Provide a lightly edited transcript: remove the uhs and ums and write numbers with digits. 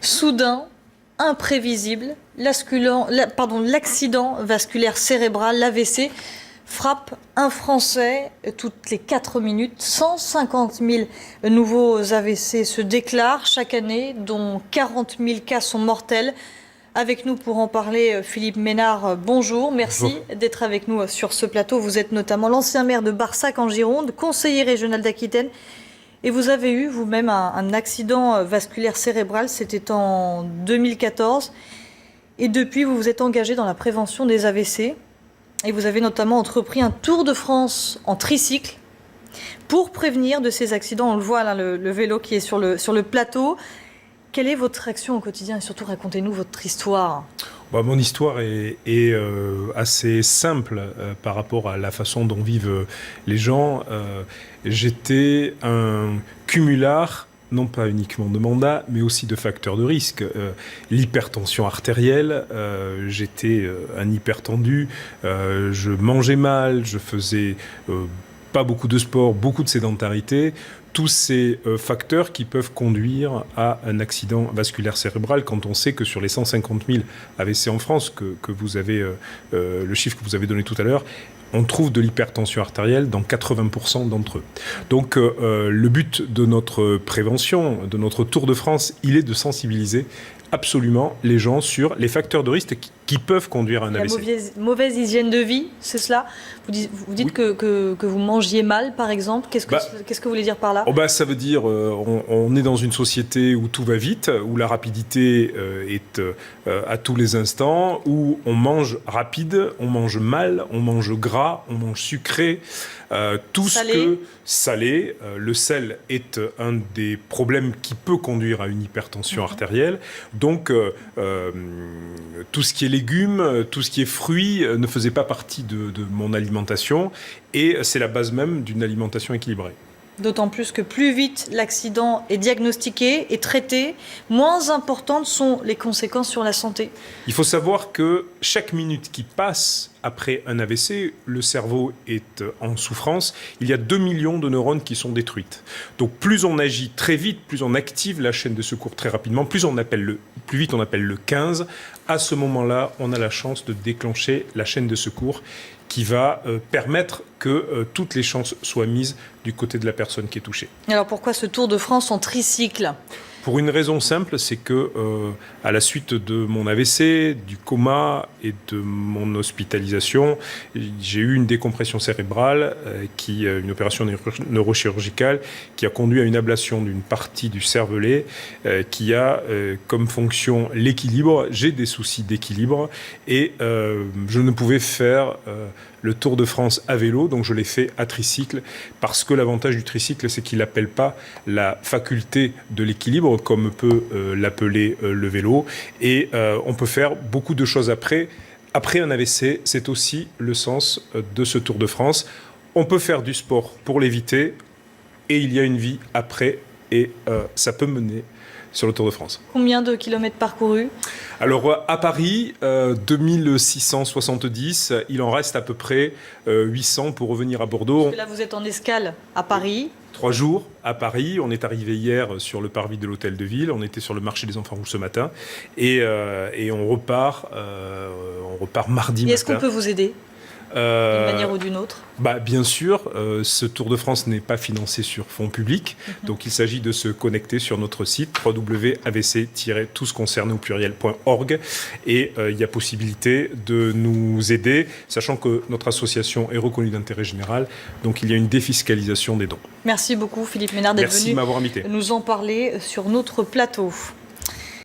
soudain, imprévisible, l'accident vasculaire cérébral, l'AVC, frappe un Français toutes les 4 minutes. 150 000 nouveaux AVC se déclarent chaque année, dont 40 000 cas sont mortels. Avec nous pour en parler, Philippe Ménard, bonjour. Merci d'être avec nous sur ce plateau. Vous êtes notamment l'ancien maire de Barsac en Gironde, conseiller régional d'Aquitaine. Et vous avez eu vous-même un accident vasculaire cérébral, c'était en 2014. Et depuis, vous vous êtes engagé dans la prévention des AVC. Et vous avez notamment entrepris un tour de France en tricycle pour prévenir de ces accidents. On le voit là, le vélo qui est sur le plateau. Quelle est votre action au quotidien et surtout racontez-nous votre histoire. Mon histoire est assez simple par rapport à la façon dont vivent les gens. J'étais un cumulard, non pas uniquement de mandats, mais aussi de facteurs de risque. L'hypertension artérielle, j'étais un hypertendu, je mangeais mal, je faisais pas beaucoup de sport, beaucoup de sédentarité. Tous ces facteurs qui peuvent conduire à un accident vasculaire cérébral quand on sait que sur les 150 000 AVC en France, que vous avez, le chiffre que vous avez donné tout à l'heure, on trouve de l'hypertension artérielle dans 80% d'entre eux. Donc le but de notre prévention, de notre Tour de France, il est de sensibiliser absolument les gens sur les facteurs de risque qui peuvent conduire à un AVC. La mauvaise hygiène de vie, c'est cela? Vous dites oui. que vous mangiez mal, par exemple. Qu'est-ce que vous voulez dire par là? Ça veut dire on est dans une société où tout va vite, où la rapidité est à tous les instants, où on mange rapide, on mange mal, on mange gras, on mange sucré. Tout salé. Ce que salé, le sel est un des problèmes qui peut conduire à une hypertension artérielle. Donc, tout ce qui est légumes, tout ce qui est fruits ne faisait pas partie de mon alimentation. Et c'est la base même d'une alimentation équilibrée. D'autant plus que plus vite l'accident est diagnostiqué et traité, moins importantes sont les conséquences sur la santé. Il faut savoir que chaque minute qui passe après un AVC, le cerveau est en souffrance. Il y a 2 millions de neurones qui sont détruites. Donc plus on agit très vite, plus on active la chaîne de secours très rapidement, plus vite on appelle le 15. À ce moment-là, on a la chance de déclencher la chaîne de secours qui va permettre que toutes les chances soient mises du côté de la personne qui est touchée. Alors pourquoi ce Tour de France en tricycle ? Pour une raison simple, c'est que à la suite de mon AVC, du coma et de mon hospitalisation, j'ai eu une décompression cérébrale, une opération neurochirurgicale qui a conduit à une ablation d'une partie du cervelet qui a comme fonction l'équilibre. J'ai des soucis d'équilibre et je ne pouvais faire le Tour de France à vélo, donc je l'ai fait à tricycle, parce que l'avantage du tricycle, c'est qu'il n'appelle pas la faculté de l'équilibre, comme peut l'appeler le vélo, et on peut faire beaucoup de choses après. Après un AVC, c'est aussi le sens de ce Tour de France. On peut faire du sport pour l'éviter, et il y a une vie après, et ça peut mener sur le Tour de France. Combien de kilomètres parcourus ? Alors à Paris, 2670, il en reste à peu près 800 pour revenir à Bordeaux. Parce que là vous êtes en escale à Paris. 3 jours à Paris, on est arrivé hier sur le parvis de l'Hôtel de Ville, on était sur le marché des Enfants Rouges ce matin et on repart mardi matin. Et est-ce qu'on peut vous aider ? D'une manière ou d'une autre ? Bien sûr, ce Tour de France n'est pas financé sur fonds publics, donc il s'agit de se connecter sur notre site www.avc-tousconcerné.org et il y a possibilité de nous aider, sachant que notre association est reconnue d'intérêt général, donc il y a une défiscalisation des dons. Merci beaucoup Philippe Ménard d'être venu m'avoir invité. nous en parler sur notre plateau.